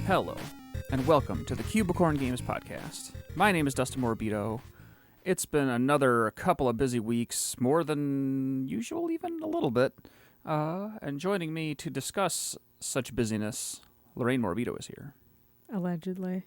Hello, and welcome to the Cubicorn Games podcast. My name is Dustin Morbido. It's been another couple of busy weeks, more than usual, even a little bit. And joining me to discuss such busyness, Lorraine Morbido is here. Allegedly.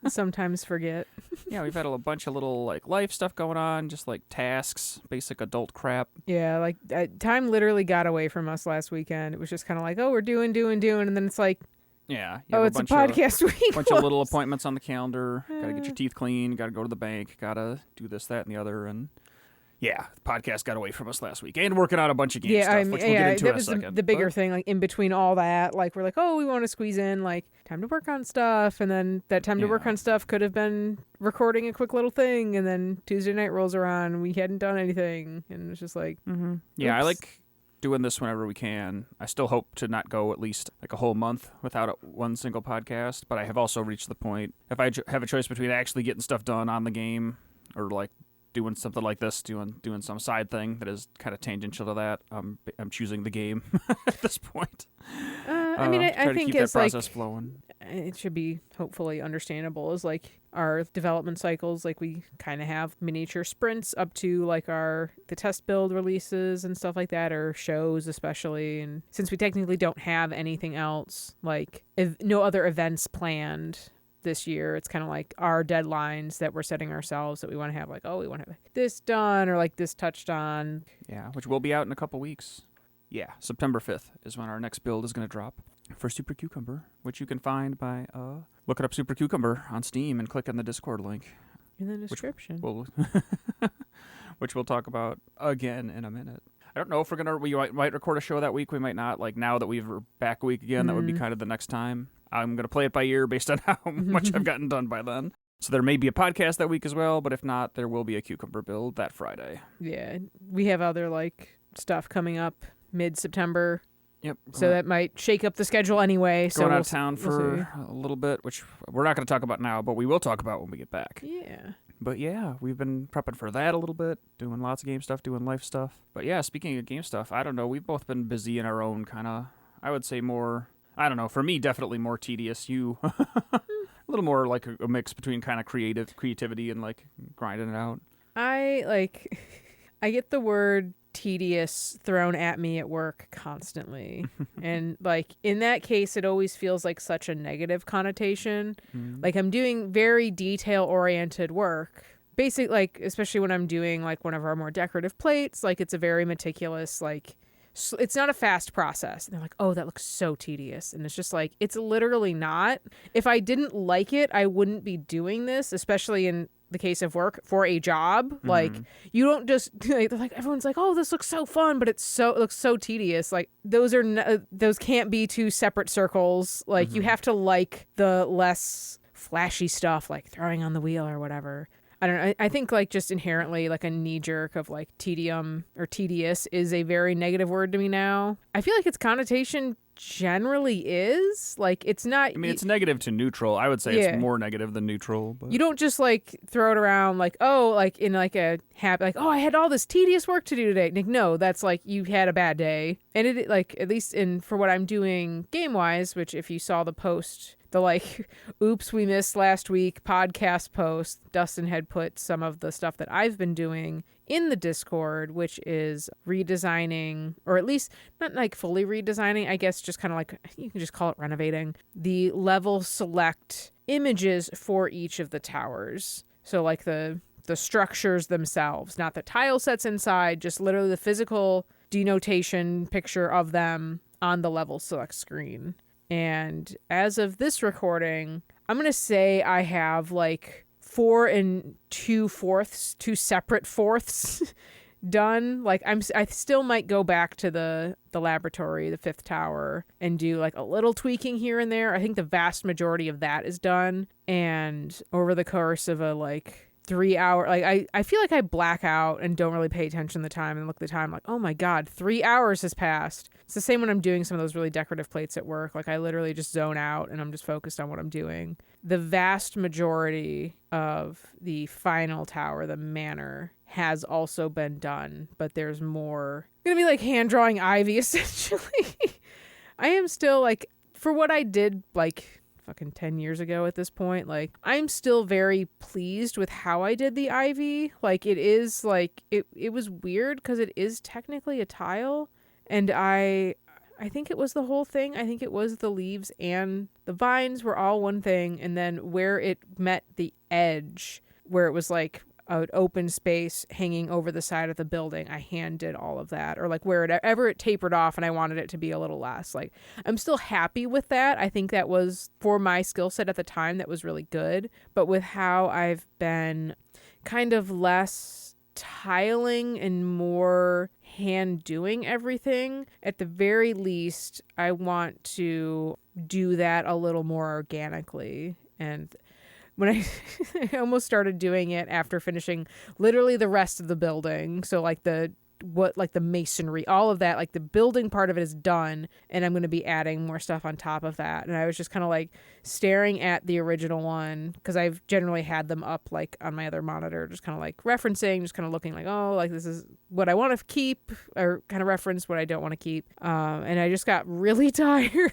Sometimes forget. Yeah, we've had a bunch of little life stuff going on, just tasks, basic adult crap. Yeah, time literally got away from us last weekend. It was just kind of like, oh, we're doing, and then it's like, yeah, oh, it's a podcast week. Bunch of little appointments on the calendar. Gotta get your teeth clean. Gotta go to the bank. Gotta do this, that, and the other. And yeah, the podcast got away from us last week. And working on a bunch of game stuff, which we'll get into in a second. That was the bigger thing. In between all that, we're like, oh, we want to squeeze in time to work on stuff, and then that time to work on stuff could have been recording a quick little thing, and then Tuesday night rolls around, and we hadn't done anything, and it's just like, yeah, I like doing this whenever we can. I still hope to not go at least a whole month without one single podcast, but I have also reached the point, if I have a choice between actually getting stuff done on the game or doing something like this, doing some side thing that is kind of tangential to that, I'm choosing the game at this point. I think keep that process flowing. It should be hopefully understandable as our development cycles. We kind of have miniature sprints up to the test build releases and stuff like that, or shows especially. And since we technically don't have anything else, no other events planned this year, it's kind of our deadlines that we're setting ourselves that we want to have we want to have this done or this touched on. Yeah, which will be out in a couple weeks. Yeah, September 5th is when our next build is going to drop for Super Cucumber, which you can find by looking up Super Cucumber on Steam and click on the Discord link. In the description. Which we'll talk about again in a minute. I don't know if we might record a show that week. We might not. Now that we're back a week again, that would be kind of the next time. I'm going to play it by ear based on how much I've gotten done by then. So there may be a podcast that week as well, but if not, there will be a Cucumber build that Friday. Yeah, we have other stuff coming up mid-September. Yep. So that might shake up the schedule anyway. Going out of town for a little bit, which we're not going to talk about now, but we will talk about when we get back. Yeah. But yeah, we've been prepping for that a little bit, doing lots of game stuff, doing life stuff. But yeah, speaking of game stuff, I don't know, we've both been busy in our own kind of, I would say more, I don't know, for me, definitely more tedious. You, a little more a mix between kind of creativity and grinding it out. I get the word tedious thrown at me at work constantly. And in that case, it always feels like such a negative connotation. I'm doing very detail oriented work. Basically, especially when I'm doing one of our more decorative plates, it's a very meticulous, it's not a fast process. And they're like, oh, that looks so tedious. And it's just it's literally not. If I didn't like it, I wouldn't be doing this, especially in the case of work for a job. You don't just everyone's oh, this looks so fun, but it looks so tedious. Those can't be two separate circles. You have to the less flashy stuff, throwing on the wheel or whatever. I don't know. I think just inherently a knee jerk of tedium or tedious is a very negative word to me now. I feel its connotation generally is it's not. I mean, it's negative to neutral. I would say it's more negative than neutral. But you don't just throw it around in a happy oh, I had all this tedious work to do today. No, that's you had a bad day. And it at least for what I'm doing game wise, which if you saw the post, the oops, we missed last week podcast post, Dustin had put some of the stuff that I've been doing in the Discord, which is redesigning, or at least not fully redesigning, I guess just kind of you can just call it renovating, the level select images for each of the towers. So the structures themselves, not the tile sets inside, just literally the physical denotation picture of them on the level select screen. And as of this recording, I'm going to say I have 4 2/4, 2 separate fourths done. I still might go back to the laboratory, the 5th tower, and do a little tweaking here and there. I think the vast majority of that is done. And over the course of a 3 hour, I feel I black out and don't really pay attention to the time and look at the time oh my God, 3 hours has passed. It's the same when I'm doing some of those really decorative plates at work. I literally just zone out and I'm just focused on what I'm doing. The vast majority of the final tower, the manor, has also been done, but there's more. I'm gonna be hand drawing Ivy essentially. I am still for what I did fucking 10 years ago at this point. Like, I'm still very pleased with how I did the ivy. Like, it is like it was weird because it is technically a tile, and I think it was the whole thing. I think it was the leaves and the vines were all one thing, and then where it met the edge, where it was like an open space hanging over the side of the building, I hand did all of that. Or like wherever it tapered off and I wanted it to be a little less. Like, I'm still happy with that. I think that was, for my skill set at the time, that was really good. But with how I've been kind of less tiling and more hand doing everything, at the very least, I want to do that a little more organically. And when I almost started doing it after finishing literally the rest of the building. So like the masonry, all of that, like the building part of it is done, and I'm going to be adding more stuff on top of that. And I was just kind of like staring at the original one, because I've generally had them up like on my other monitor, just kind of like referencing, just kind of looking like, oh, like this is what I want to keep, or kind of reference what I don't want to keep. And I just got really tired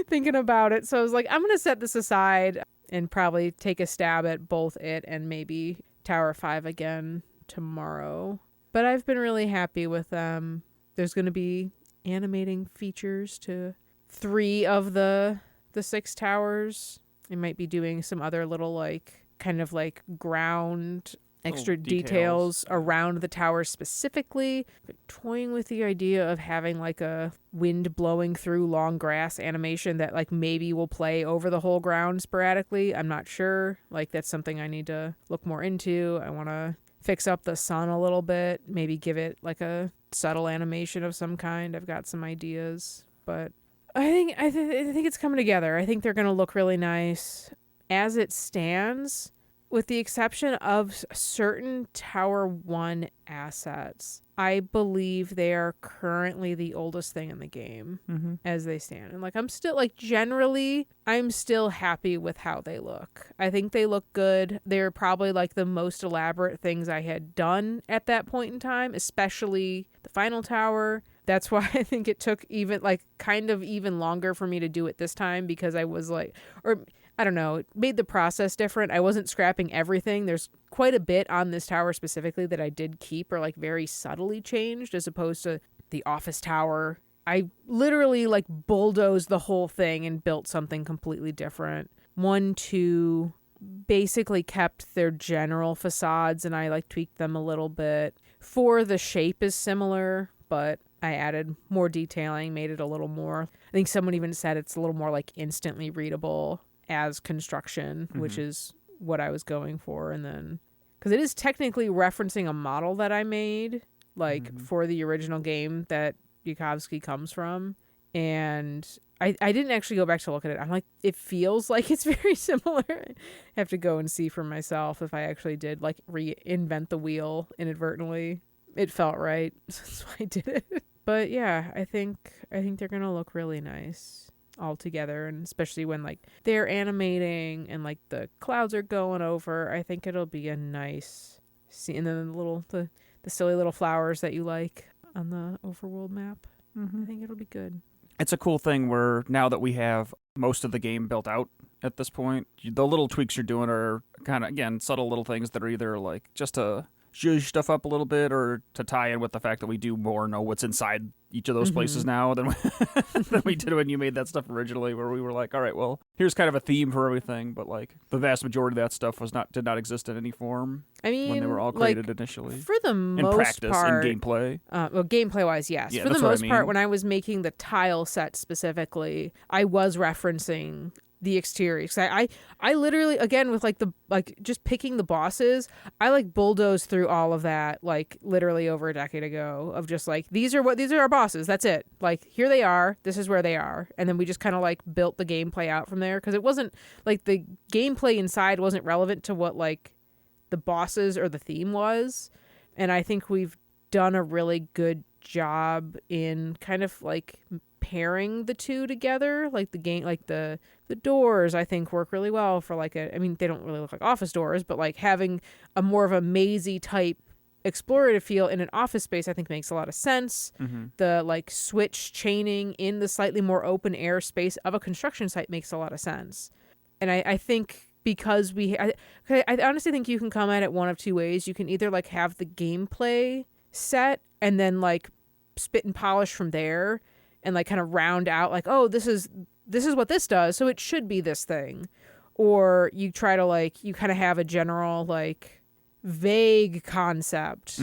thinking about it. So I was like, I'm going to set this aside and probably take a stab at both it and maybe Tower 5 again tomorrow. But I've been really happy with them. There's going to be animating features to 3 of the 6 towers. I might be doing some other little like kind of like ground extra details around the tower specifically. But toying with the idea of having like a wind blowing through long grass animation that like maybe will play over the whole ground sporadically. I'm not sure. Like, that's something I need to look more into. I want to fix up the sun a little bit, maybe give it like a subtle animation of some kind. I've got some ideas, but I think it's coming together. I think they're going to look really nice as it stands, with the exception of certain Tower 1 assets. I believe they are currently the oldest thing in the game as they stand. And like, I'm still like, generally, I'm still happy with how they look. I think they look good. They're probably like the most elaborate things I had done at that point in time, especially the final tower. That's why I think it took even like kind of even longer for me to do it this time, because I was like, or I don't know, it made the process different. I wasn't scrapping everything. There's quite a bit on this tower specifically that I did keep, or like very subtly changed, as opposed to the office tower. I literally like bulldozed the whole thing and built something completely different. 1, 2 basically kept their general facades, and I like tweaked them a little bit. 4, the shape is similar, but I added more detailing, made it a little more, I think someone even said it's a little more like instantly readable as construction, which is what I was going for. And then, because it is technically referencing a model that I made, like for the original game that Yukovsky comes from. And I didn't actually go back to look at it. I'm like, it feels like it's very similar. I have to go and see for myself if I actually did like reinvent the wheel inadvertently. It felt right. That's why I did it. But yeah, I think they're going to look really nice all together, and especially when like they're animating and like the clouds are going over, I think it'll be a nice scene. And then the silly little flowers that you like on the overworld map. I think it'll be good. It's a cool thing where now that we have most of the game built out at this point, the little tweaks you're doing are kind of, again, subtle little things that are either like just to zhuzh stuff up a little bit, or to tie in with the fact that we do more know what's inside each of those places now than we did when you made that stuff originally, where we were like, all right, well, here's kind of a theme for everything, but like the vast majority of that stuff did not exist in any form. I mean, when they were all created like, initially. For the most in practice, part, in gameplay. Well, gameplay wise, yes. Yeah, for the that's what I most part, mean. when I was making the tile set specifically, I was referencing the exterior. Because I literally, again, with just picking the bosses, I like bulldozed through all of that, like literally over a decade ago, of just like, these are our bosses. That's it. Like, here they are. This is where they are. And then we just kind of like built the gameplay out from there. Because it wasn't like the gameplay inside wasn't relevant to what like the bosses or the theme was. And I think we've done a really good job in kind of like pairing the two together. Like the game, like the doors, I think work really well for like I mean, they don't really look like office doors, but like having a more of a mazy type explorative feel in an office space, I think makes a lot of sense. The like switch chaining in the slightly more open air space of a construction site makes a lot of sense. And I think because I honestly think you can come at it one of two ways. You can either like have the gameplay set and then like spit and polish from there and like kind of round out like, oh, this is what this does, so it should be this thing. Or you try to like, you kind of have a general like vague concept.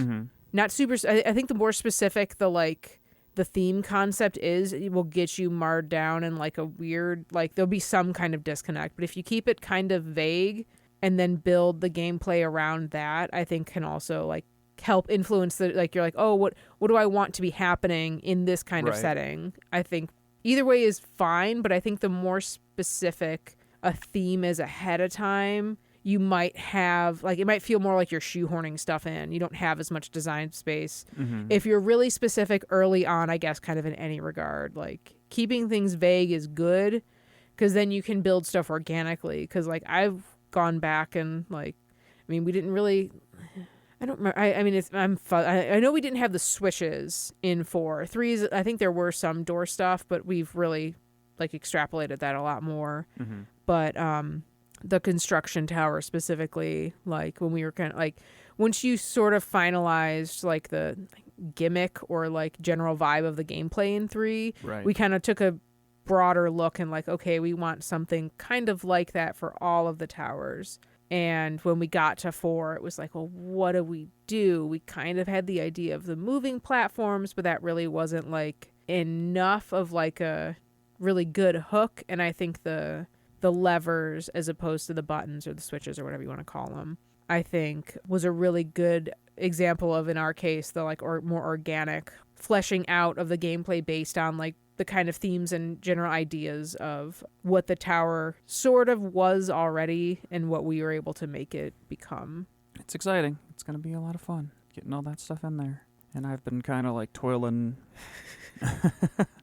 Not super, I think the more specific the theme concept is, it will get you marred down in like a weird, like there'll be some kind of disconnect. But if you keep it kind of vague and then build the gameplay around that, I think can also like help influence the, like you're like, oh, what do I want to be happening in this kind of setting? I think either way is fine, but I think the more specific a theme is ahead of time, you might have like, it might feel more like you're shoehorning stuff in. You don't have as much design space. If you're really specific early on, I guess kind of in any regard, like keeping things vague is good because then you can build stuff organically. Because like I've gone back and like, I mean, we didn't really, I don't remember. I mean, I know we didn't have the switches in 4. 3's, I think there were some door stuff, but we've really like extrapolated that a lot more. But the construction tower specifically, like when we were kind of like, once you sort of finalized like the gimmick or like general vibe of the gameplay in 3, we kind of took a broader look and like, okay, we want something kind of like that for all of the towers. And when we got to 4, it was like, well, what do? We kind of had the idea of the moving platforms, but that really wasn't like enough of like a really good hook. And I think the levers, as opposed to the buttons or the switches or whatever you want to call them, I think was a really good example of, in our case, the like or more organic fleshing out of the gameplay based on like the kind of themes and general ideas of what the tower sort of was already and what we were able to make it become. It's exciting. It's going to be a lot of fun getting all that stuff in there. And I've been kind of like toiling.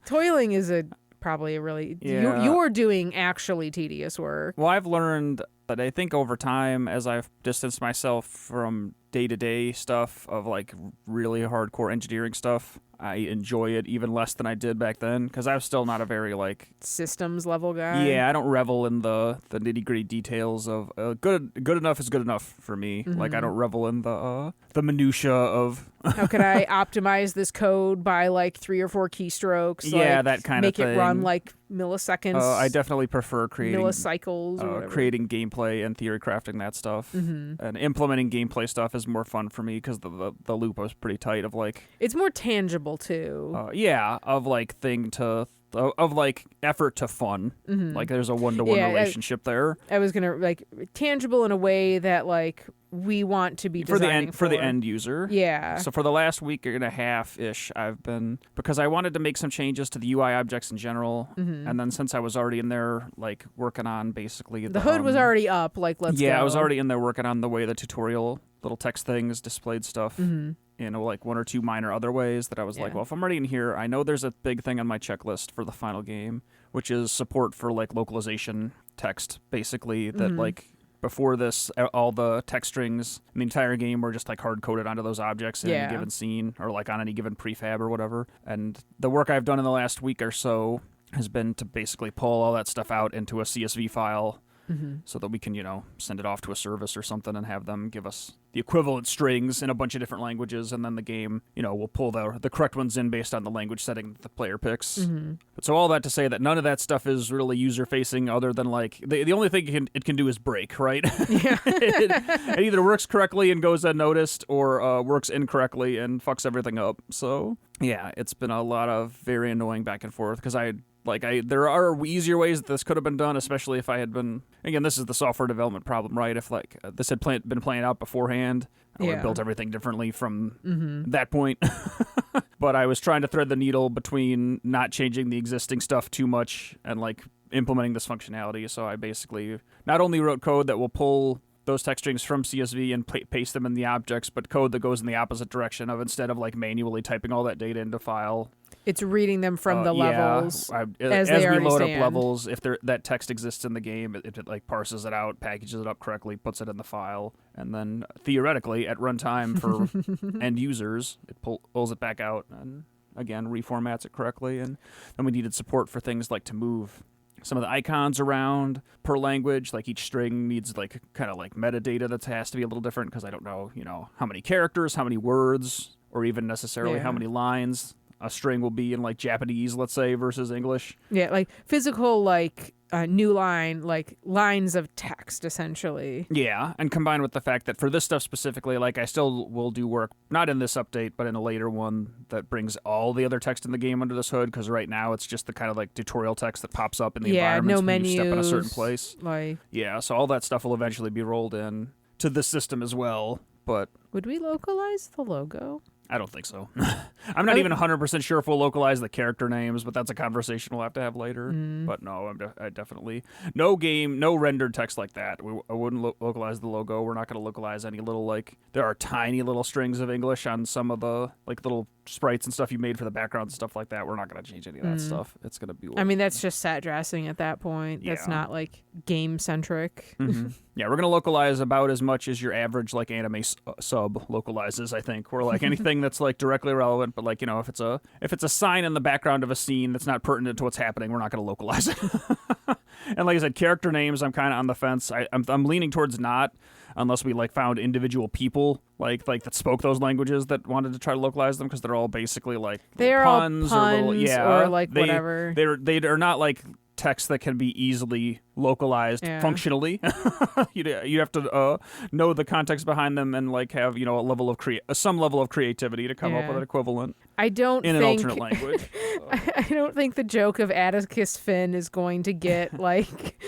Toiling is probably a really... Yeah. You're doing actually tedious work. Well, I've learned that I think over time, as I've distanced myself from day-to-day stuff of like really hardcore engineering stuff, I enjoy it even less than I did back then because I'm still not a very like systems level guy. Yeah, I don't revel in the nitty-gritty details of good enough is good enough for me. Like I don't revel in the minutia of how can I optimize this code by like 3 or 4 keystrokes? Yeah, like, that kind make of thing. Make it run like milliseconds. I definitely prefer creating millicycles or whatever. Creating gameplay and theory crafting that stuff. And implementing gameplay stuff is more fun for me because the loop was pretty tight of like... It's more tangible too. Yeah, of like of like effort to fun. Like there's a one-to-one relationship there. I was gonna like tangible in a way that like we want to be designing for the end user. Yeah. So for the last week and a half ish, I've been, because I wanted to make some changes to the UI objects in general, and then since I was already in there like working on basically the hood was already up. Like let's go. Yeah, I was already in there working on the way the tutorial little text things displayed stuff. Like 1 or 2 minor other ways that I was like, well, if I'm already in here, I know there's a big thing on my checklist for the final game, which is support for like localization text, basically, that like before this, all the text strings in the entire game were just like hard coded onto those objects in any given scene or like on any given prefab or whatever. And the work I've done in the last week or so has been to basically pull all that stuff out into a CSV file so that we can, send it off to a service or something and have them give us the equivalent strings in a bunch of different languages, and then the game, will pull the correct ones in based on the language setting that the player picks. But so all that to say that none of that stuff is really user-facing other than, like, the only thing it can do is break, right? Yeah. it either works correctly and goes unnoticed or works incorrectly and fucks everything up. So, yeah, it's been a lot of very annoying back and forth because there are easier ways that this could have been done, especially if I had been... Again, this is the software development problem, right? If this had been playing out beforehand, I would have built everything differently from that point. But I was trying to thread the needle between not changing the existing stuff too much and like implementing this functionality. So I basically not only wrote code that will pull those text strings from CSV and paste them in the objects, but code that goes in the opposite direction of instead of like manually typing all that data into file. It's reading them from the levels as we they already load stand. up levels, if that text exists in the game, it like parses it out, packages it up correctly, puts it in the file, and then theoretically at runtime for end users, it pulls it back out and again reformats it correctly. And then we needed support for things like to move some of the icons around per language. Like each string needs like kind of like metadata that has to be a little different because I don't know, how many characters, how many words, or even necessarily how many lines a string will be in like Japanese, let's say, versus English. Yeah, like physical, like new line, like lines of text, essentially. Yeah, and combined with the fact that for this stuff specifically, like I still will do work, not in this update, but in a later one that brings all the other text in the game under this hood, because right now it's just the kind of like tutorial text that pops up in the environments no when menus, you step in a certain place. Like, yeah, so all that stuff will eventually be rolled in to this system as well, but... Would we localize the logo? I don't think so. I'm not even 100% sure if we'll localize the character names, but that's a conversation we'll have to have later. But no, I definitely... No rendered text like that. I wouldn't localize the logo. We're not going to localize any little, like... There are tiny little strings of English on some of the, like, little sprites and stuff you made for the background and stuff like that. We're not going to change any of that stuff. It's going to be... I mean, that's just set dressing at that point. Yeah. That's not, like, game-centric. Yeah, we're going to localize about as much as your average, like, anime sub localizes, I think. We're like, anything that's, like, directly relevant, but, like, if it's a sign in the background of a scene that's not pertinent to what's happening, we're not going to localize it. And like I said, character names, I'm kind of on the fence. I'm leaning towards not, unless we, like, found individual people, like that spoke those languages that wanted to try to localize them, because they're all basically, like, puns all puns or little, or, like, whatever. They're not, like... text that can be easily localized functionally. You have to know the context behind them and like have some level of creativity to come up with an equivalent. I don't in think an alternate language. I don't think the joke of Atticus Finn is going to get like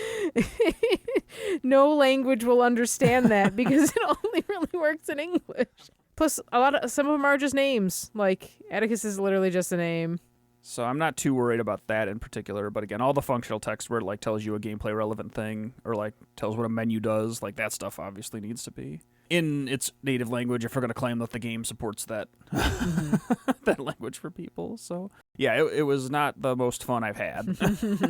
no language will understand that because it only really works in English. Plus, some of them are just names. Like Atticus is literally just a name. So I'm not too worried about that in particular, but again, all the functional text where it like tells you a gameplay relevant thing or like tells what a menu does, like that stuff obviously needs to be in its native language if we're going to claim that the game supports that that language for people. So yeah, it was not the most fun I've had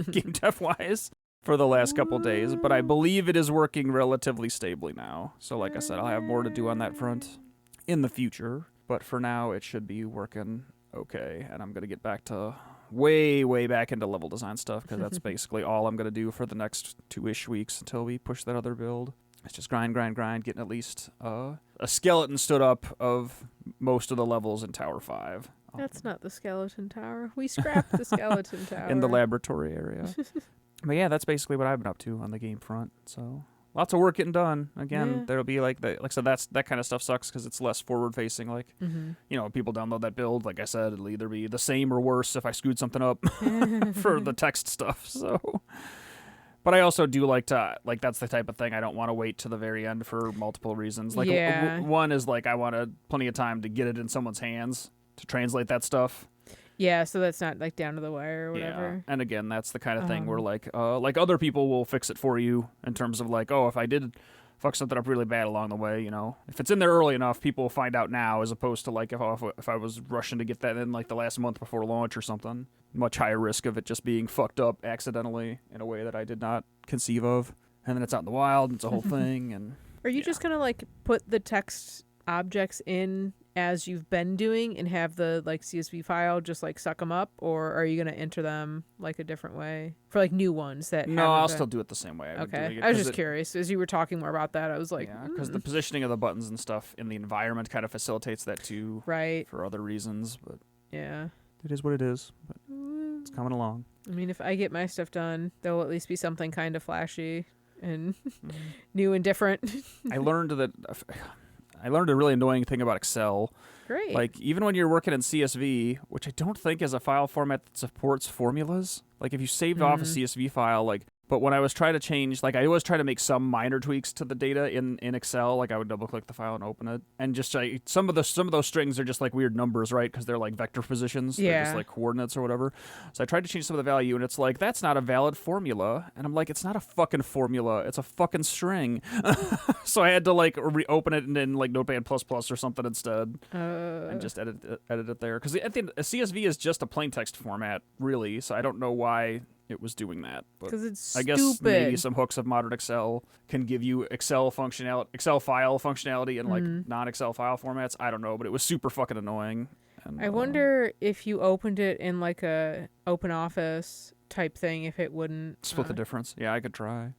game dev wise for the last couple days, but I believe it is working relatively stably now. So like I said, I'll have more to do on that front in the future, but for now it should be working okay, and I'm going to get back to way back into level design stuff because that's basically all I'm going to do for the next 2-ish weeks until we push that other build. It's just grind, getting at least a skeleton stood up of most of the levels in Tower 5. That's not the skeleton tower. We scrapped the skeleton tower. In the laboratory area. But yeah, that's basically what I've been up to on the game front, so... Lots of work getting done. Again, there'll be like I said, that kind of stuff sucks because it's less forward facing. Like, people download that build. Like I said, it'll either be the same or worse if I screwed something up for the text stuff. So, but I also do like to that's the type of thing I don't want to wait to the very end for multiple reasons. Like one is like I wanted plenty of time to get it in someone's hands to translate that stuff. Yeah, so that's not like down to the wire or whatever. Yeah. And again, that's the kind of thing where like other people will fix it for you in terms of like, oh, if I did fuck something up really bad along the way, if it's in there early enough, people will find out now, as opposed to like if I was rushing to get that in like the last month before launch or something. Much higher risk of it just being fucked up accidentally in a way that I did not conceive of. And then it's out in the wild, and it's a whole thing. And are you just gonna like put the text objects in as you've been doing and have the like CSV file just like suck them up, or are you going to enter them like a different way for like new ones that No, I'll still do it the same way. I was just curious as you were talking more about that. I was like, because the positioning of the buttons and stuff in the environment kind of facilitates that too, right? For other reasons, but yeah, it is what it is. But it's coming along. I mean, if I get my stuff done, there'll at least be something kind of flashy and new and different. I learned a really annoying thing about Excel. Great. Like, even when you're working in CSV, which I don't think is a file format that supports formulas. Like, if you saved off a CSV file, like, But when I was trying to change, like I always try to make some minor tweaks to the data in Excel, like I would double click the file and open it, and just like some of those strings are just like weird numbers, right? Because they're like vector positions, they're just like coordinates or whatever. So I tried to change some of the value, and it's like that's not a valid formula, and I'm like, it's not a fucking formula, it's a fucking string. So I had to like reopen it in like Notepad++ or something instead, and just edit it there. Because at the end, a CSV is just a plain text format, really. So I don't know why it was doing that, but it's I guess maybe some hooks of modern Excel can give you Excel file functionality in like non-Excel file formats. I don't know, but it was super fucking annoying. And, I wonder if you opened it in like a open office type thing, if it wouldn't split the difference. Yeah, I could try.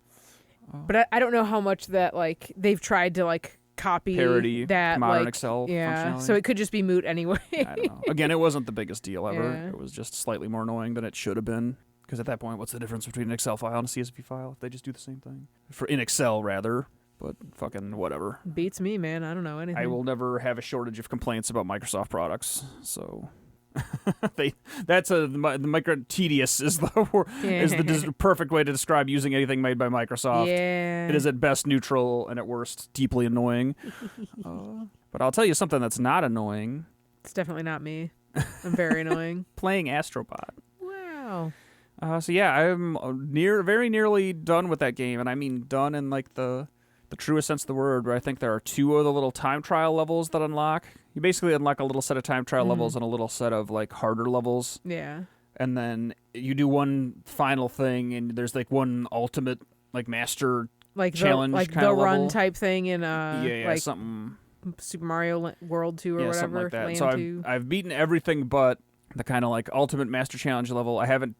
But I don't know how much that like they've tried to like copy parody that modern like, Excel functionality. So it could just be moot anyway. I don't know. Again, it wasn't the biggest deal ever. Yeah. It was just slightly more annoying than it should have been. Because at that point, what's the difference between an Excel file and a CSV file? If they just do the same thing. In Excel, rather. But fucking whatever. Beats me, man. I don't know anything. I will never have a shortage of complaints about Microsoft products. So the tedious is the perfect way to describe using anything made by Microsoft. Yeah. It is at best neutral and at worst deeply annoying. But I'll tell you something that's not annoying. It's definitely not me. I'm very annoying. Playing Astro Bot. Wow. So yeah, I'm very nearly done with that game, and I mean done in like the truest sense of the word, where I think there are 2 of the little time trial levels that unlock. You basically unlock a little set of time trial levels and a little set of like harder levels. Yeah. And then you do one final thing, and there's like one ultimate like master like challenge like kind the of run level. type thing in like something Super Mario World 2 or whatever. Something like that. Land So 2. I've beaten everything but the kind of like ultimate master challenge level. I haven't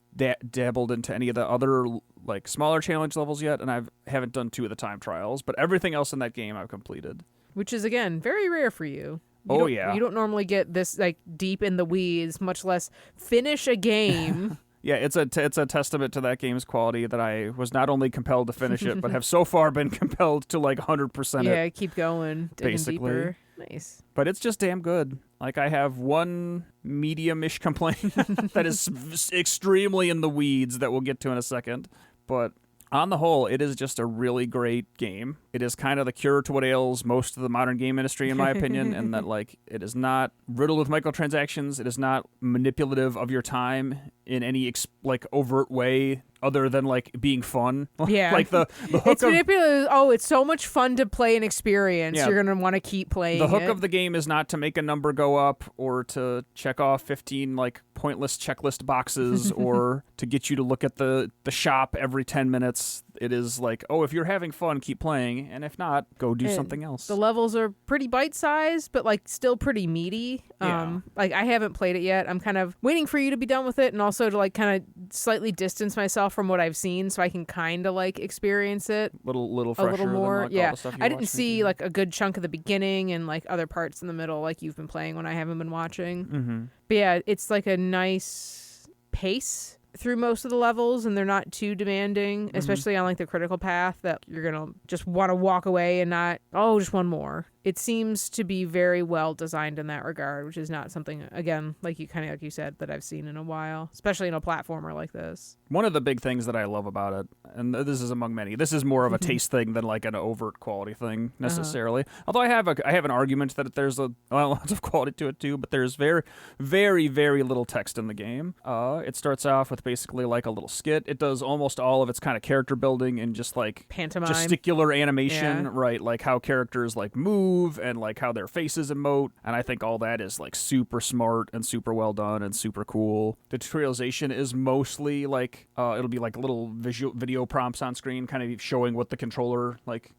dabbled into any of the other like smaller challenge levels yet, and I haven't done 2 of the time trials, but everything else in that game I've completed. Which is again very rare for you. You don't normally get this like deep in the weeds, much less finish a game. Yeah, it's a testament to that game's quality that I was not only compelled to finish it, but have so far been compelled to like 100% it. Yeah, keep going, digging basically. Deeper. Nice. But it's just damn good. Like I have one medium-ish complaint that is extremely in the weeds that we'll get to in a second. But on the whole, it is just a really great game. It is kind of the cure to what ails most of the modern game industry, in my opinion, and that like it is not riddled with microtransactions. It is not manipulative of your time in any like overt way, other than like being fun. Yeah, like the hook. It's manipulative. Oh, it's so much fun to play and experience. Yeah. You're gonna want to keep playing. The hook of the game is not to make a number go up or to check off 15 like pointless checklist boxes or to get you to look at the shop every 10 minutes. It is like, oh, if you're having fun, keep playing, and if not, go do something else. The levels are pretty bite-sized, but like still pretty meaty. Yeah. Like I haven't played it yet. I'm kind of waiting for you to be done with it, and also to like kind of slightly distance myself from what I've seen, so I can kind of like experience it little fresher a little more. than, like, all the stuff you I didn't watched see me do. like a good chunk of the beginning and like other parts in the middle, like you've been playing when I haven't been watching. Mm-hmm. But yeah, it's like a nice pace through most of the levels, and they're not too demanding, especially on like the critical path that you're gonna just want to walk away and not, just one more. It seems to be very well designed in that regard, which is not something, again, like you said, that I've seen in a while, especially in a platformer like this. One of the big things that I love about it, and this is among many, this is more of a taste thing than like an overt quality thing necessarily. Although I have an argument that there's lots of quality to it too, but there's very, very, very little text in the game. It starts off with basically like a little skit. It does almost all of its kind of character building and just like pantomime, gesticular animation, right? Like how characters like move and like how their faces emote, and I think all that is like super smart and super well done and super cool. The tutorialization is mostly like it'll be like little video prompts on screen kind of showing what the controller like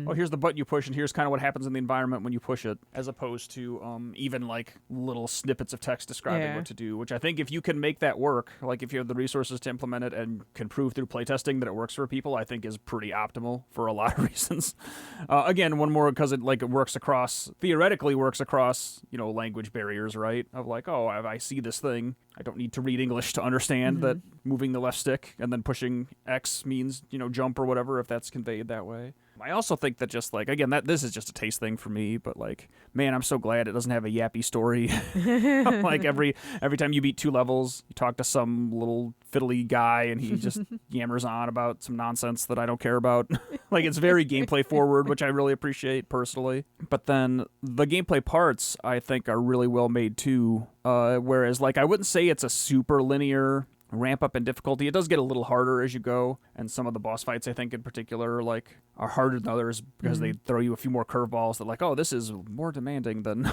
oh, here's the button you push, and here's kind of what happens in the environment when you push it, as opposed to even like little snippets of text describing what to do, which I think if you can make that work, like if you have the resources to implement it and can prove through playtesting that it works for people, I think is pretty optimal for a lot of reasons. Again, one more because it theoretically works across, language barriers, right? Of like, oh, I see this thing. I don't need to read English to understand that moving the left stick and then pushing X means, jump or whatever, if that's conveyed that way. I also think that just like, again, that this is just a taste thing for me, but like, man, I'm so glad it doesn't have a yappy story. Like every time you beat 2 levels, you talk to some little fiddly guy and he just yammers on about some nonsense that I don't care about. Like, it's very gameplay forward, which I really appreciate personally. But then the gameplay parts I think are really well made too. Whereas like, I wouldn't say it's a super linear ramp up in difficulty. It does get a little harder as you go, and some of the boss fights I think in particular like are harder than others because they throw you a few more curveballs that like, oh, this is more demanding than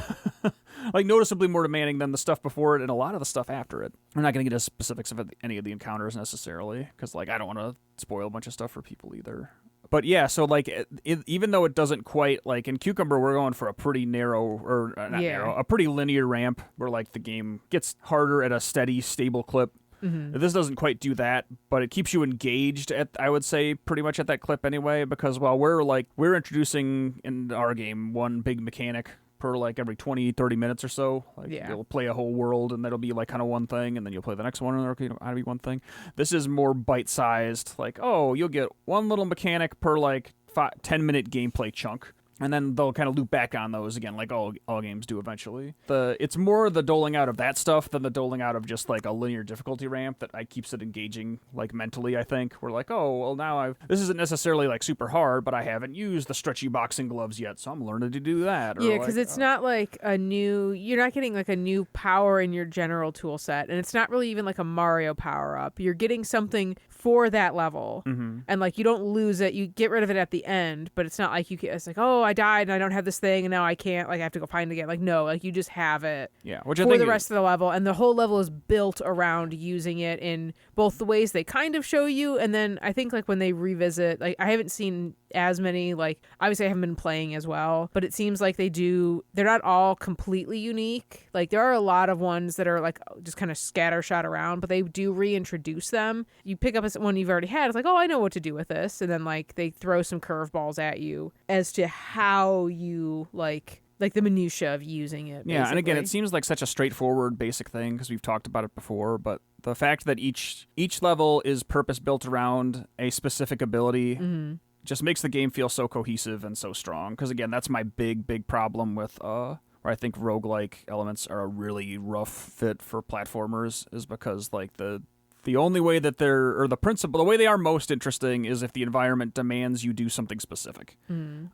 like noticeably more demanding than the stuff before it and a lot of the stuff after it. We're not going to get into specifics of any of the encounters necessarily because like I don't want to spoil a bunch of stuff for people either. But yeah, so like even though it doesn't quite like in Cucumber, we're going for a pretty narrow or not narrow, a pretty linear ramp where like the game gets harder at a steady, stable clip. This doesn't quite do that, but it keeps you engaged at, I would say, pretty much at that clip anyway, because while we're introducing in our game one big mechanic per like every 20-30 minutes or so. Like you'll play a whole world and that'll be like kind of one thing, and then you'll play the next one and that'll be one thing. This is more bite-sized, like, oh, you'll get one little mechanic per like 10-minute gameplay chunk. And then they'll kind of loop back on those again, like all games do eventually. It's more the doling out of that stuff than the doling out of just like a linear difficulty ramp that keeps it engaging, like mentally. I think we're like, oh, well now this isn't necessarily like super hard, but I haven't used the stretchy boxing gloves yet, so I'm learning to do that. Yeah, because it's not like you're not getting like a new power in your general tool set, and it's not really even like a Mario power up. You're getting something for that level, and like you don't lose it. You get rid of it at the end, but it's not like it's like, oh, I died and I don't have this thing and now I can't, like I have to go find it again. Like no, like you just have it which for the rest of the level, and the whole level is built around using it in both the ways they kind of show you, and then I think like when they revisit, like I haven't seen as many, like obviously I haven't been playing as well, but it seems like they're not all completely unique. Like there are a lot of ones that are like just kind of scattershot around, but they do reintroduce them. You pick up one you've already had, it's like, oh, I know what to do with this, and then like they throw some curveballs at you as to how you like the minutia of using it, basically. Yeah, and again, it seems like such a straightforward basic thing because we've talked about it before, but the fact that each level is purpose-built around a specific ability just makes the game feel so cohesive and so strong. Because again, that's my big problem with where I think roguelike elements are a really rough fit for platformers, is because like the only way that the way they are most interesting is if the environment demands you do something specific. And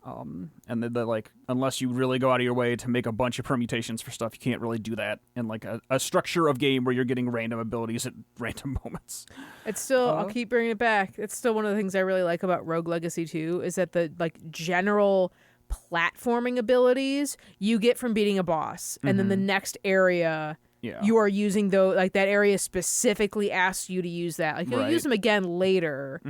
they're like, unless you really go out of your way to make a bunch of permutations for stuff, you can't really do that in like a structure of game where you're getting random abilities at random moments. It's still, I'll keep bringing it back. It's still one of the things I really like about Rogue Legacy 2 is that the like general platforming abilities you get from beating a boss, and then the next area you are using, though, like that area specifically asks you to use that. Like you'll use them again later,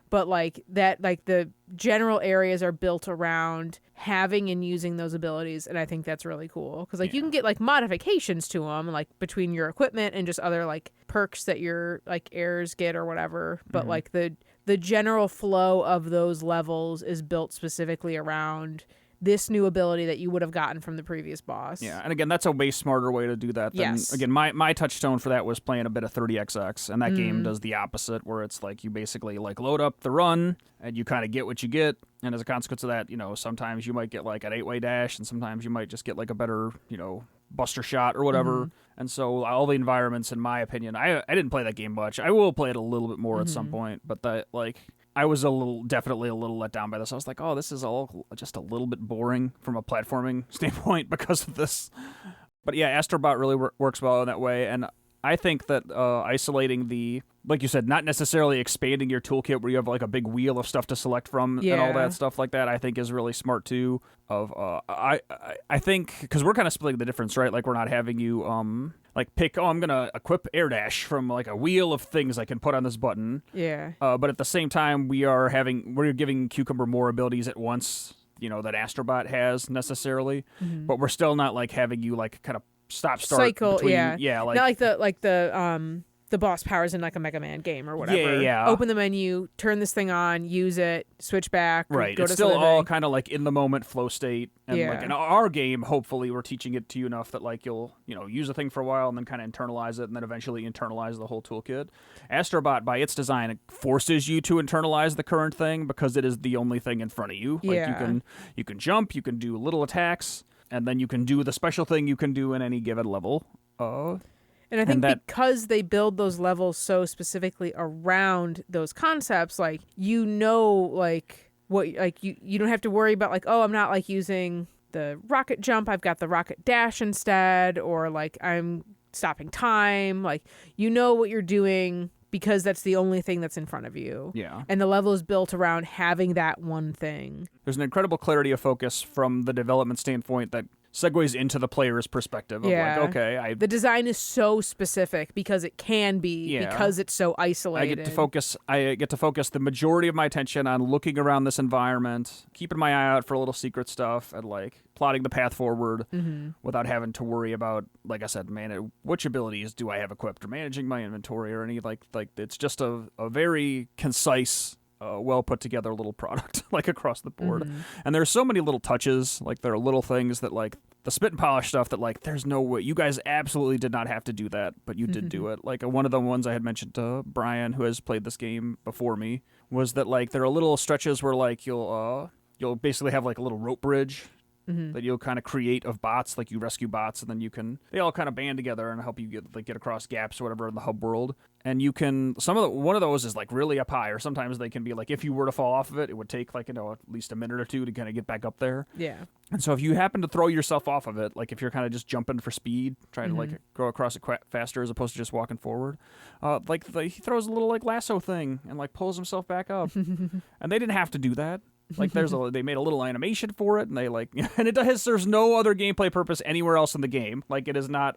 but like that, like the general areas are built around having and using those abilities, and I think that's really cool because like you can get like modifications to them, like between your equipment and just other like perks that your like heirs get or whatever. But like the general flow of those levels is built specifically around this new ability that you would have gotten from the previous boss. Yeah, and again, that's a way smarter way to do that. Again, my touchstone for that was playing a bit of 30XX, and that game does the opposite, where it's like you basically like load up the run, and you kind of get what you get, and as a consequence of that, sometimes you might get like an 8-way dash, and sometimes you might just get like a better, buster shot or whatever. And so all the environments, in my opinion, I didn't play that game much. I will play it a little bit more at some point, but I was definitely a little let down by this. I was like, oh, this is all just a little bit boring from a platforming standpoint because of this. But yeah, Astro Bot really works well in that way. And I think that isolating like you said, not necessarily expanding your toolkit where you have like a big wheel of stuff to select from and all that stuff like that, I think is really smart too. I think, because we're kind of splitting the difference, right? Like we're not having you like pick, oh, I'm gonna equip air dash from like a wheel of things I can put on this button. Yeah. But at the same time, we're giving Cucumber more abilities at once, that Astro Bot has necessarily. But we're still not like having you like kind of stop start cycle. between, like not like the the boss powers in like a Mega Man game or whatever. Yeah. Open the menu, turn this thing on, use it, switch back, Right. go It's to still something. all kind of like in the moment flow state. And Yeah. like in our game, hopefully we're teaching it to you enough that like you'll, use a thing for a while and then kind of internalize it and then eventually internalize the whole toolkit. Astro Bot, by its design, it forces you to internalize the current thing because it is the only thing in front of you. Like you can jump, you can do little attacks, and then you can do the special thing you can do in any given level. And I think because they build those levels so specifically around those concepts, like, like what, like you don't have to worry about like, oh, I'm not like using the rocket jump, I've got the rocket dash instead, or like I'm stopping time. Like, what you're doing because that's the only thing that's in front of you. Yeah. And the level is built around having that one thing. There's an incredible clarity of focus from the development standpoint that segues into the player's perspective of like, okay, the design is so specific because it can be, because it's so isolated. I get to focus the majority of my attention on looking around this environment, keeping my eye out for little secret stuff, and like plotting the path forward without having to worry about, like I said, which abilities do I have equipped, or managing my inventory, or any like it's just a very concise, well put together little product like across the board. And there's so many little touches, like there are little things that like the spit and polish stuff that like there's no way you guys absolutely did not have to do that, but you did do it. Like one of the ones I had mentioned to Brian, who has played this game before me, was that like there are little stretches where like you'll basically have like a little rope bridge that you'll kind of create of bots, like you rescue bots, and then they all kind of band together and help you get across gaps or whatever in the hub world. And you can, one of those is like really up high, or sometimes they can be like, if you were to fall off of it, it would take like, at least a minute or two to kind of get back up there. Yeah. And so if you happen to throw yourself off of it, like if you're kind of just jumping for speed, trying to like go across it faster as opposed to just walking forward, he throws a little like lasso thing and like pulls himself back up. And they didn't have to do that. Like they made a little animation for it, and they like, and there's no other gameplay purpose anywhere else in the game. Like it is not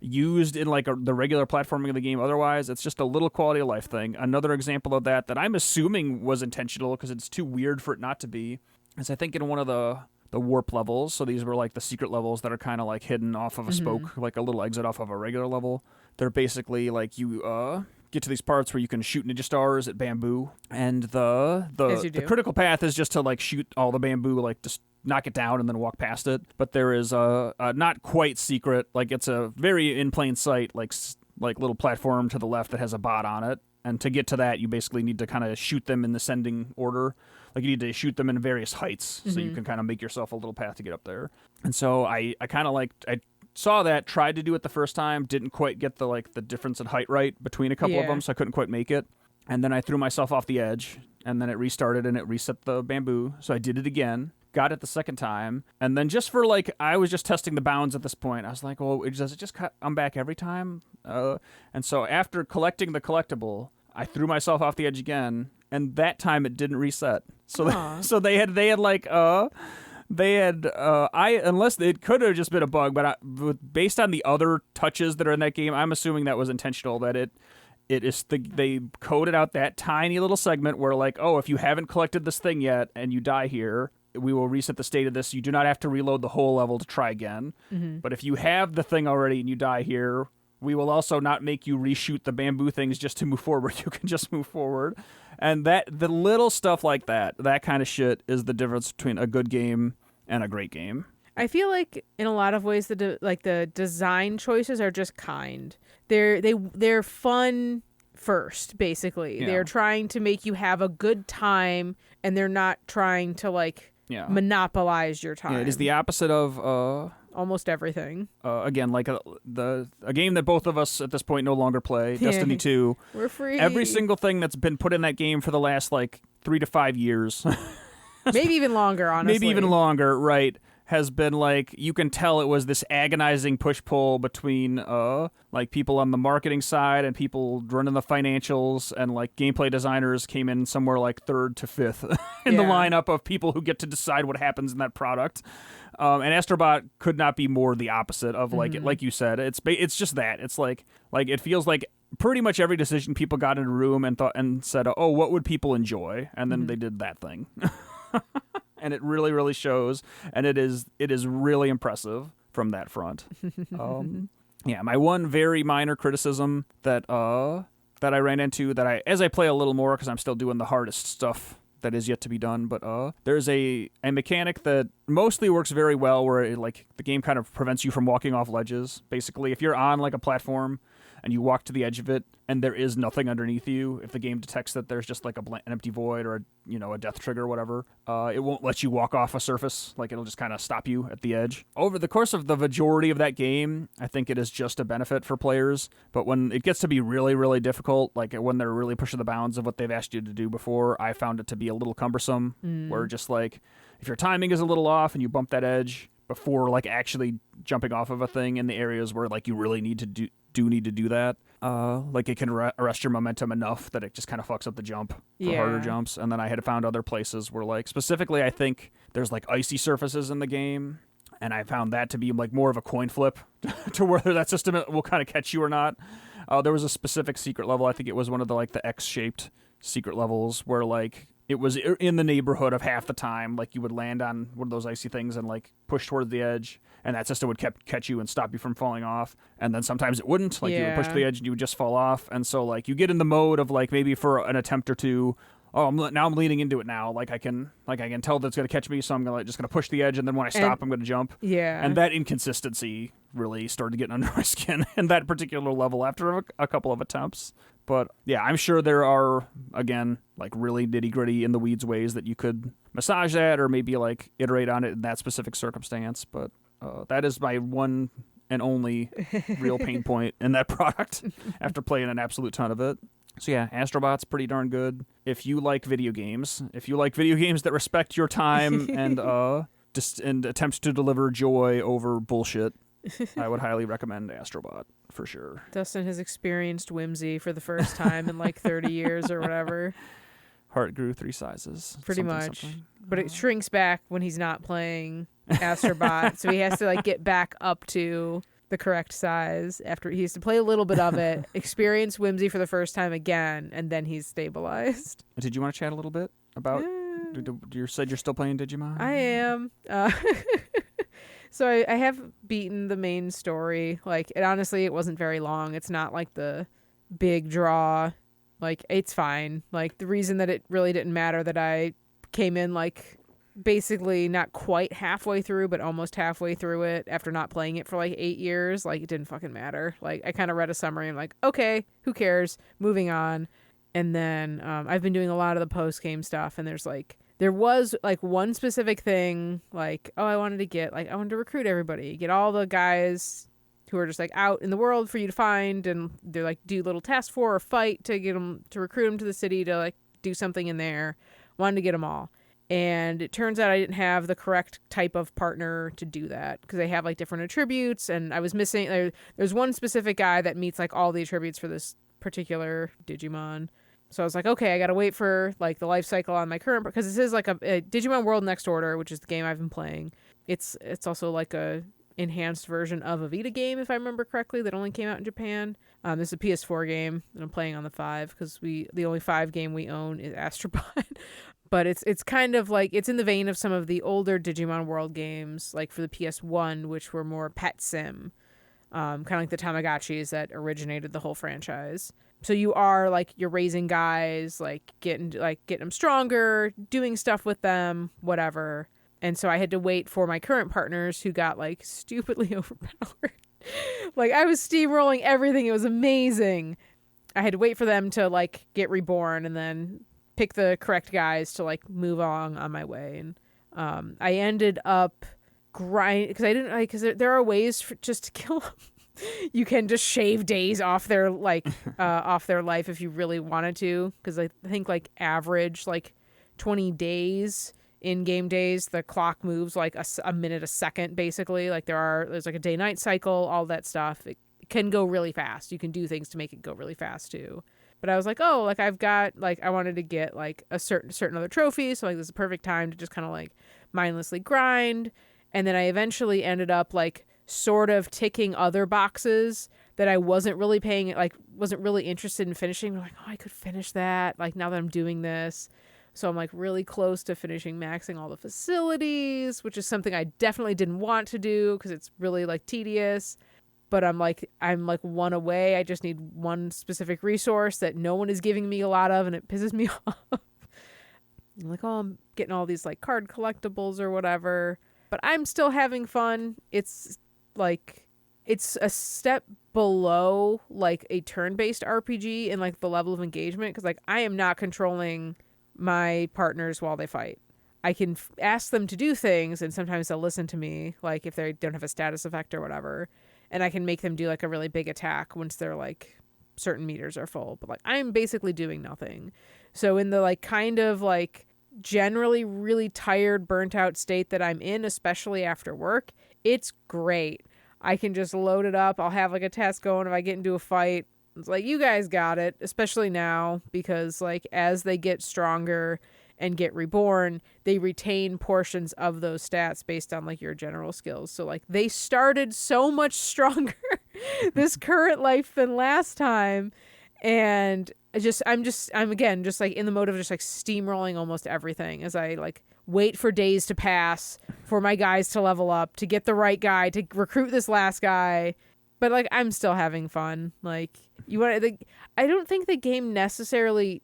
used in like the regular platforming of the game. Otherwise, it's just a little quality of life thing. Another example of that I'm assuming was intentional because it's too weird for it not to be, is I think in one of the warp levels. So these were like the secret levels that are kind of like hidden off of a spoke, like a little exit off of a regular level. They're basically like you get to these parts where you can shoot ninja stars at bamboo, and the critical path is just to like shoot all the bamboo, like just knock it down and then walk past it. But there is a not quite secret, like it's a very in plain sight, like little platform to the left that has a bot on it. And to get to that, you basically need to kind of shoot them in ascending order. Like you need to shoot them in various heights, so you can kind of make yourself a little path to get up there. And so I kind of like I saw that, tried to do it the first time, didn't quite get the difference in height right between a couple of them, so I couldn't quite make it. And then I threw myself off the edge, and then it restarted and it reset the bamboo. So I did it again, got it the second time, and then just for I was just testing the bounds at this point. I was like, well, does it just come back every time? And so after collecting the collectible, I threw myself off the edge again, and that time it didn't reset. So unless it could have just been a bug, but based on the other touches that are in that game, I'm assuming that was intentional. That they coded out that tiny little segment where like, oh, if you haven't collected this thing yet and you die here, we will reset the state of this. You do not have to reload the whole level to try again. But if you have the thing already and you die here, we will also not make you reshoot the bamboo things just to move forward. You can just move forward. And the little stuff like that kind of shit is the difference between a good game and a great game. I feel like in a lot of ways the design choices are just kind. They're fun first, basically. Yeah. They're trying to make you have a good time, and they're not trying to monopolize your time. Yeah, it is the opposite of almost everything. Again, like a game that both of us at this point no longer play, Destiny 2. We're free. Every single thing that's been put in that game for the last 3 to 5 years. Maybe even longer, honestly. Maybe even longer, right, has been you can tell it was this agonizing push-pull between people on the marketing side and people running the financials, and gameplay designers came in somewhere third to fifth in the lineup of people who get to decide what happens in that product. And Astro Bot could not be more the opposite of like you said. It's just that. It's it feels like pretty much every decision people got in a room and thought and said, "Oh, what would people enjoy?" And then they did that thing. And it really, really shows, and it is really impressive from that front. Yeah, my one very minor criticism that I ran into as I play a little more because I'm still doing the hardest stuff that is yet to be done, but there's a mechanic that mostly works very well where the game kind of prevents you from walking off ledges. Basically, if you're on like a platform and you walk to the edge of it and there is nothing underneath you, if the game detects that there's just like an empty void or a death trigger or whatever, it won't let you walk off a surface. Like it'll just kind of stop you at the edge. Over the course of the majority of that game, I think it is just a benefit for players. But when it gets to be really, really difficult, like when they're really pushing the bounds of what they've asked you to do before, I found it to be a little cumbersome. Where just like if your timing is a little off and you bump that edge before like actually jumping off of a thing in the areas where like you really need to do that, like it can arrest your momentum enough that it just kind of fucks up the jump for harder jumps. And then I had found other places where like specifically I think there's like icy surfaces in the game, and I found that to be like more of a coin flip to whether that system will kind of catch you or not. There was a specific secret level, I think it was one of the X-shaped secret levels where like it was in the neighborhood of half the time like you would land on one of those icy things and like push towards the edge, and that system would catch you and stop you from falling off. And then sometimes it wouldn't, like you would push to the edge and you would just fall off. And so like you get in the mode of like maybe for an attempt or two, I'm leaning into it now, like I can tell that it's going to catch me, so I'm just going to push the edge, and then when I stop I'm going to jump. And that inconsistency really started getting under my skin in that particular level after a couple of attempts. But yeah, I'm sure there are, again, like really nitty-gritty in the weeds ways that you could massage that or maybe like iterate on it in that specific circumstance. But that is my one and only real pain point in that product after playing an absolute ton of it. So yeah, Astro Bot's pretty darn good. If you like video games, that respect your time and attempts to deliver joy over bullshit, I would highly recommend Astro Bot for sure. Dustin has experienced whimsy for the first time in like 30 years or whatever. Heart grew 3 sizes. Pretty much. But it shrinks back when he's not playing Astro Bot, so he has to like get back up to the correct size after he has to play a little bit of it, experience whimsy for the first time again, and then he's stabilized. Did you want to chat a little bit about you said you're still playing Digimon? I am. So I have beaten the main story. Like, it wasn't very long. It's not like the big draw. Like, it's fine. Like, the reason that it really didn't matter that I came in like basically not quite halfway through, but almost halfway through it after not playing it for like 8 years. Like, it didn't fucking matter. Like, I kind of read a summary and I'm like, okay, who cares? Moving on. And then I've been doing a lot of the post-game stuff, and there was like one specific thing, like, I wanted to recruit everybody, get all the guys who are just like out in the world for you to find, and they're like do little tasks for or fight to get them to recruit them to the city to like do something in there. Wanted to get them all. And it turns out I didn't have the correct type of partner to do that because they have like different attributes, and I was missing. There's one specific guy that meets like all the attributes for this particular Digimon. So I was like, okay, I got to wait for like the life cycle on my current, because this is like a Digimon World Next Order, which is the game I've been playing. It's also like a enhanced version of a Vita game, if I remember correctly, that only came out in Japan. This is a PS4 game that I'm playing on the 5 because the only 5 game we own is Astro Bot. But it's kind of like, it's in the vein of some of the older Digimon World games, like for the PS1, which were more pet sim, kind of like the Tamagotchis that originated the whole franchise. So you're raising guys, like getting them stronger, doing stuff with them, whatever. And so I had to wait for my current partners who got like stupidly overpowered. Like, I was steamrolling everything. It was amazing. I had to wait for them to like get reborn and then pick the correct guys to like move on my way. And I ended up grinding because there are ways just to kill them. You can just shave days off their off their life if you really wanted to, because I think like average like 20 days in-game days, the clock moves like a minute a second basically. Like there's like a day-night cycle, all that stuff. It can go really fast. You can do things to make it go really fast too. But I was like, oh, like I've got like, I wanted to get like a certain other trophy, so like this is a perfect time to just kind of like mindlessly grind. And then I eventually ended up like sort of ticking other boxes that I wasn't really interested in finishing. I'm like, oh, I could finish that, like now that I'm doing this. So I'm like really close to maxing all the facilities, which is something I definitely didn't want to do because it's really like tedious. but I'm like one away. I just need one specific resource that no one is giving me a lot of, and it pisses me off. I'm like, oh, I'm getting all these like card collectibles or whatever, but I'm still having fun. It's like, it's a step below like a turn-based RPG in like the level of engagement, because like I am not controlling my partners while they fight. I can ask them to do things, and sometimes they'll listen to me, like if they don't have a status effect or whatever, and I can make them do like a really big attack once they're like certain meters are full. But like I'm basically doing nothing. So in the like kind of like generally really tired, burnt out state that I'm in, especially after work, it's great. I can just load it up. I'll have like a task going. If I get into a fight, it's like, you guys got it, especially now, because like as they get stronger and get reborn, they retain portions of those stats based on like your general skills. So like they started so much stronger this current life than last time. And I'm again just like in the mode of just like steamrolling almost everything as I like wait for days to pass for my guys to level up, to get the right guy, to recruit this last guy. But like I'm still having fun. Like I don't think the game necessarily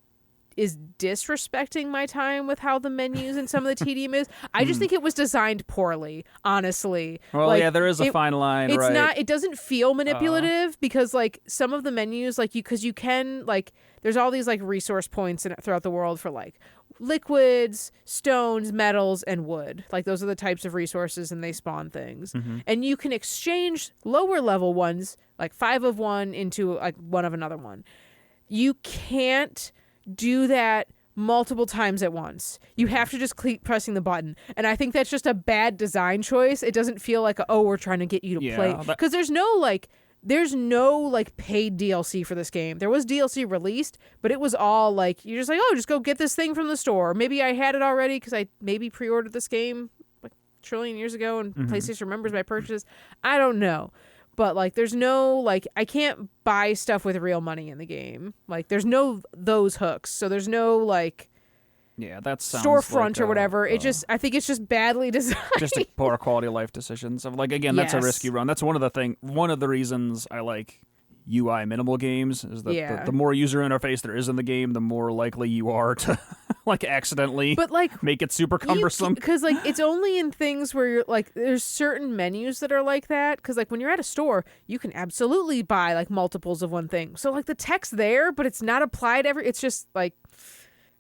is disrespecting my time with how the menus and some of the tedium is. I just think it was designed poorly, honestly. Well, like, yeah, there is a fine line, it's right? not, it doesn't feel manipulative because like some of the menus, like you can like, there's all these like resource points throughout the world for like liquids, stones, metals, and wood. Like those are the types of resources, and they spawn things. And you can exchange lower level ones, like 5 of one into like 1 of another one. You can't do that multiple times at once. You have to just keep pressing the button. And I think that's just a bad design choice. It doesn't feel like, oh, we're trying to get you to play. Because there's no paid DLC for this game. There was DLC released, but it was all like, you're just like, oh, just go get this thing from the store. Maybe I had it already because I maybe pre-ordered this game like a trillion years ago and PlayStation remembers my purchase. I don't know. But like there's no like, I can't buy stuff with real money in the game. Like there's no those hooks. So there's no like that sounds storefront like or whatever. I think it's just badly designed. Just a poor quality of life decisions. Of like, again, that's a risky run. That's one of the reasons I like UI minimal games is that the more user interface there is in the game, the more likely you are to like accidentally make it super cumbersome. Because like it's only in things where you're like, there's certain menus that are like that. Because like when you're at a store, you can absolutely buy like multiples of one thing. So like the text there, but it's not applied it's just like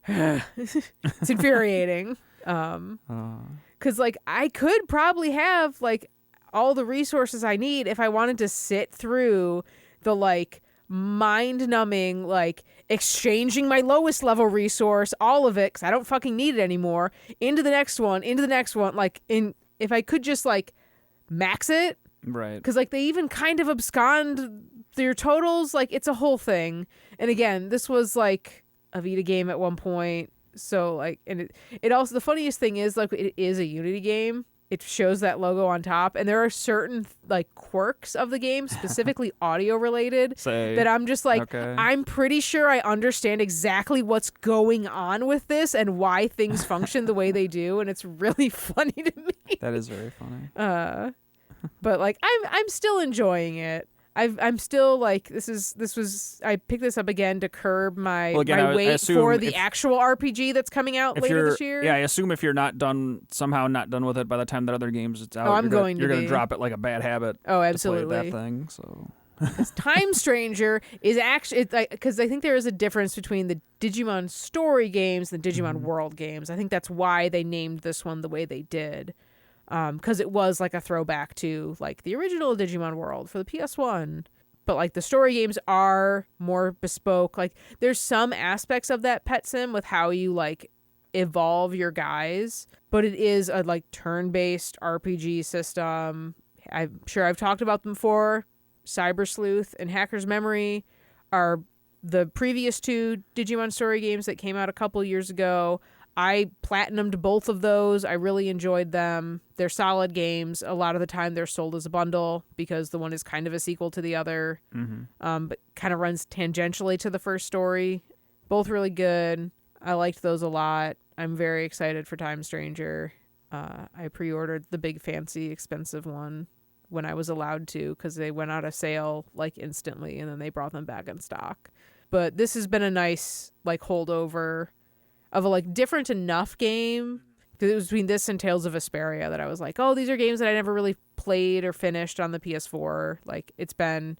it's infuriating. Because like I could probably have like all the resources I need if I wanted to sit through the like mind-numbing like exchanging my lowest level resource, all of it, because I don't fucking need it anymore, into the next one, like if I could just like max it, right? Because like they even kind of abscond their totals, like it's a whole thing. And again, this was like a Vita game at one point, so like, and it also, the funniest thing is like it is a Unity game. It shows that logo on top, and there are certain like quirks of the game, specifically audio related, that I'm just like, I'm pretty sure I understand exactly what's going on with this and why things function the way they do, and it's really funny to me. That is very funny. But like I'm still enjoying it. I'm still like, I picked this up again to curb my wait for the actual RPG that's coming out later this year. Yeah, I assume if you're not done with it by the time that other games it's out, you're going to drop it like a bad habit. Oh, absolutely. To play that thing. So Time Stranger is actually, because I think there is a difference between the Digimon story games and the Digimon World games. I think that's why they named this one the way they did. Because it was like a throwback to like the original Digimon World for the PS1. But like the story games are more bespoke. Like there's some aspects of that pet sim with how you like evolve your guys, but it is a like turn-based RPG system. I'm sure I've talked about them before. Cyber Sleuth and Hacker's Memory are the previous 2 Digimon story games that came out a couple years ago. I platinumed both of those. I really enjoyed them. They're solid games. A lot of the time they're sold as a bundle because the one is kind of a sequel to the other, but kind of runs tangentially to the first story. Both really good. I liked those a lot. I'm very excited for Time Stranger. I pre-ordered the big fancy expensive one when I was allowed to, because they went out of sale like instantly, and then they brought them back in stock. But this has been a nice like holdover of a like different enough game. It was between this and Tales of Vesperia that I was like, oh, these are games that I never really played or finished on the PS4. Like, it's been,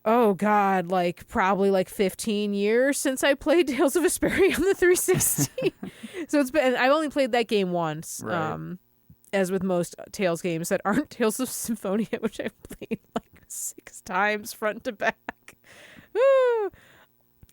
oh God, like probably like 15 years since I played Tales of Vesperia on the 360. So it's been, I've only played that game once. Right. As with most Tales games that aren't Tales of Symphonia, which I've played like 6 times front to back. Woo!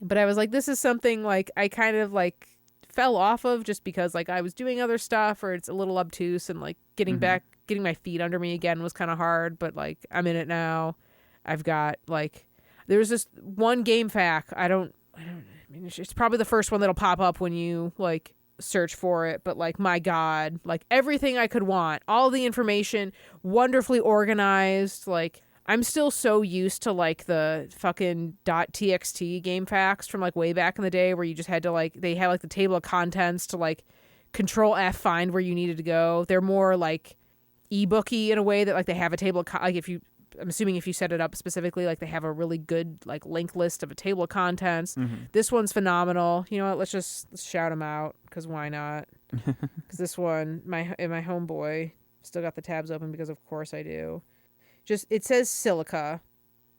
But I was like, this is something like I kind of like fell off of just because like I was doing other stuff, or it's a little obtuse, and like getting my feet under me again was kind of hard, but like I'm in it now. I've got like, there's this one game fact. I mean, it's probably the first one that'll pop up when you like search for it, but like, my God, like everything I could want, all the information, wonderfully organized. Like, I'm still so used to like the fucking .txt game facts from like way back in the day, where you just had to like, they had like the table of contents to like control F find where you needed to go. They're more like ebook-y in a way that like they have a table of like, I'm assuming if you set it up specifically, like they have a really good like link list of a table of contents. This one's phenomenal. You know what? Let's shout them out, because why not? Because this one, my homeboy, still got the tabs open because of course I do. Just, it says Silica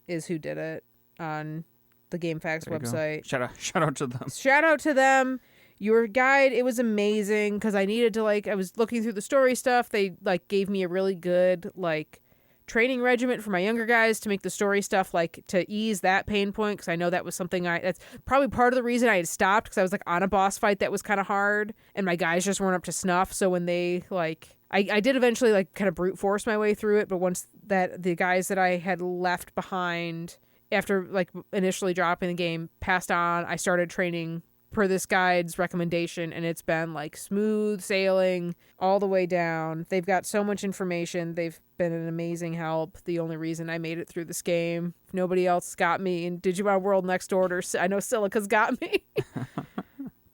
is who did it on the GameFAQs website. Shout out to them. Shout out to them. Your guide, it was amazing, because I needed to like, I was looking through the story stuff. They like gave me a really good like training regiment for my younger guys to make the story stuff like to ease that pain point, because I know that was something that's probably part of the reason I had stopped, because I was like on a boss fight that was kind of hard and my guys just weren't up to snuff. So when they like, I did eventually like kind of brute force my way through it, but once that the guys that I had left behind after like initially dropping the game passed on, I started training per this guide's recommendation, and it's been like smooth sailing all the way down. They've got so much information. They've been an amazing help. The only reason I made it through this game, if nobody else got me in Digimon World Next Order, I know Silica's got me.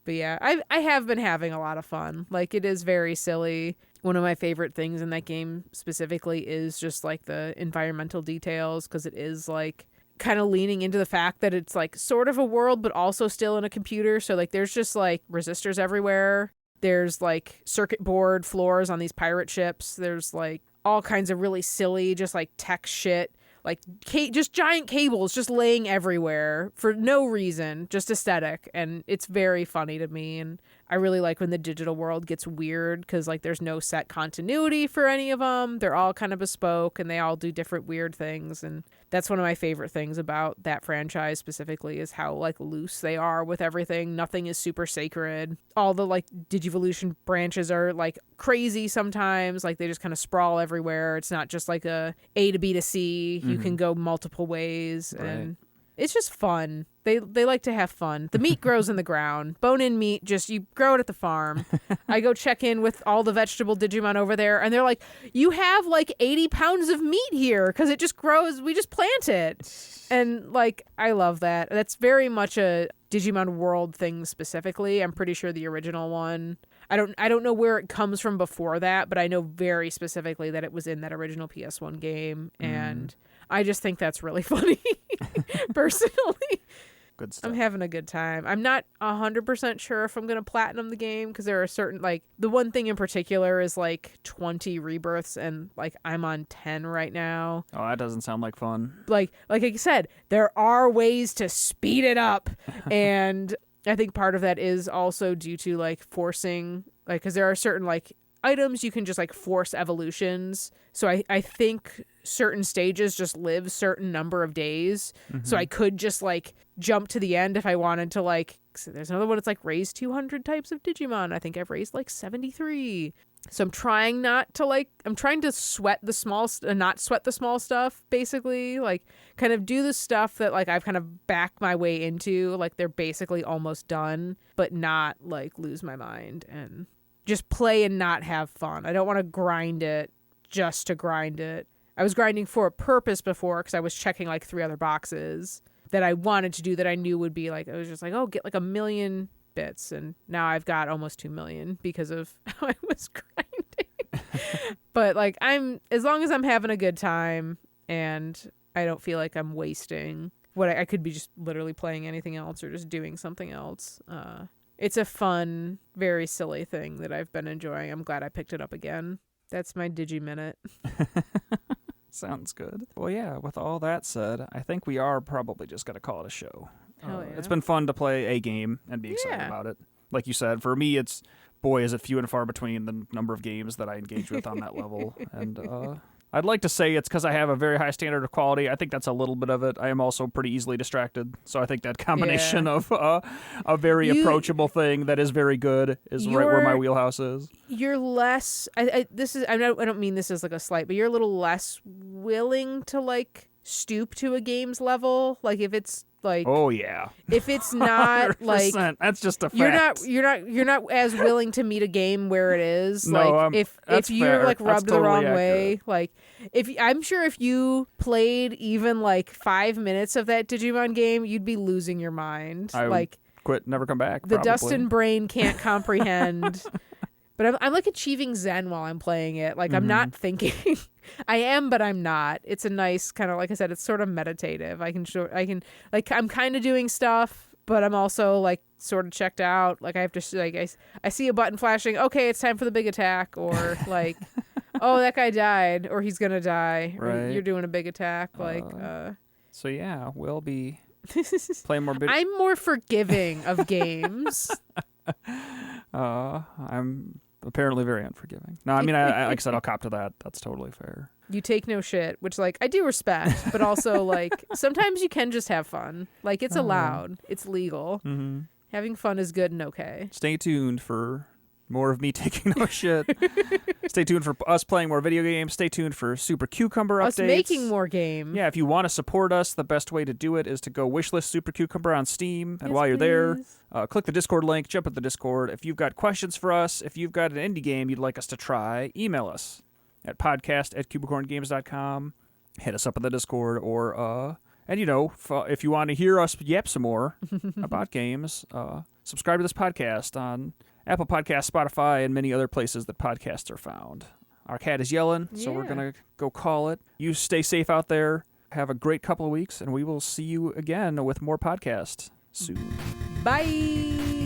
But yeah, I have been having a lot of fun. Like, it is very silly. One of my favorite things in that game specifically is just like the environmental details, because it is like kind of leaning into the fact that it's like sort of a world, but also still in a computer. So like there's just like resistors everywhere. There's like circuit board floors on these pirate ships. There's like all kinds of really silly, just like tech shit, like just giant cables just laying everywhere for no reason, just aesthetic. And it's very funny to me. And I really like when the digital world gets weird, because like there's no set continuity for any of them. They're all kind of bespoke, and they all do different weird things. And that's one of my favorite things about that franchise specifically, is how like loose they are with everything. Nothing is super sacred. All the like Digivolution branches are like crazy sometimes. Like they just kind of sprawl everywhere. It's not just like a to B to C. You can go multiple ways. Right. And it's just fun. They like to have fun. The meat grows in the ground. Bone-in meat, just you grow it at the farm. I go check in with all the vegetable Digimon over there, and they're like, you have like 80 pounds of meat here, because it just grows. We just plant it. And like, I love that. That's very much a Digimon World thing specifically. I'm pretty sure the original one, I don't know where it comes from before that, but I know very specifically that it was in that original PS1 game. And I just think that's really funny, personally. Good stuff. I'm having a good time. I'm not 100% sure if I'm going to platinum the game, because there are certain, like, the one thing in particular is like 20 rebirths, and like I'm on 10 right now. Oh, that doesn't sound like fun. Like I said, there are ways to speed it up. And I think part of that is also due to like forcing, like, because there are certain like items you can just like force evolutions. So I think certain stages just live certain number of days. So I could just like jump to the end if I wanted to. Like, so there's another one that's like raise 200 types of Digimon. I think I've raised like 73. So I'm trying to sweat the small, not sweat the small stuff, basically. Like, kind of do the stuff that like I've kind of backed my way into. Like, they're basically almost done, but not like lose my mind and just play and not have fun. I don't want to grind it just to grind it. I was grinding for a purpose before, because I was checking like 3 other boxes that I wanted to do that I knew would be like, I was just like, oh, get like 1 million bits. And now I've got almost 2 million because of how I was grinding. But like as long as I'm having a good time and I don't feel like I'm wasting what I could be just literally playing anything else or just doing something else. It's a fun, very silly thing that I've been enjoying. I'm glad I picked it up again. That's my Digi-Minute. Sounds good. Well, yeah, with all that said, I think we are probably just going to call it a show. Hell yeah. It's been fun to play a game and be excited about it. Like you said, for me, is it few and far between the number of games that I engage with on that level. And I'd like to say it's because I have a very high standard of quality. I think that's a little bit of it. I am also pretty easily distracted. So I think that combination of a very approachable thing that is very good is right where my wheelhouse is. You're less... I don't mean this as like a slight, but you're a little less willing to like stoop to a game's level. Like if it's like, oh yeah, if it's not 100%. Like that's just a fact. You're not as willing to meet a game where it is. No, like if you're fair. like rubbed that's totally the wrong accurate. way, like I'm sure if you played even like 5 minutes of that Digimon game, you'd be losing your mind. I like would quit, never come back. The probably. Dustin brain can't comprehend. But I'm like achieving Zen while I'm playing it. Like I'm not thinking. I am, but I'm not. It's a nice kind of, like I said, it's sort of meditative. I can like I'm kind of doing stuff, but I'm also like sort of checked out. Like I have to like I see a button flashing. Okay, it's time for the big attack, or like, oh, that guy died, or he's gonna die. Right. Or you're doing a big attack. Like. So yeah, we'll be playing more. I'm more forgiving of games. I'm apparently very unforgiving. No, I mean, I like I said, I'll cop to that. That's totally fair. You take no shit, which like I do respect, but also like sometimes you can just have fun. Like it's allowed, it's legal. Mm-hmm. Having fun is good and okay. Stay tuned for more of me taking no shit. Stay tuned for us playing more video games. Stay tuned for Super Cucumber updates. Us making more games. Yeah, if you want to support us, the best way to do it is to go wishlist Super Cucumber on Steam. And Yes, while you're there, please. click the Discord link, jump at the Discord. If you've got questions for us, if you've got an indie game you'd like us to try, email us at podcast@cubicorngames.com. Hit us up in the Discord, or and if you want to hear us yap some more about games, subscribe to this podcast on Apple Podcasts, Spotify, and many other places that podcasts are found. Our cat is yelling, so we're going to go call it. You stay safe out there. Have a great couple of weeks, and we will see you again with more podcasts soon. Bye.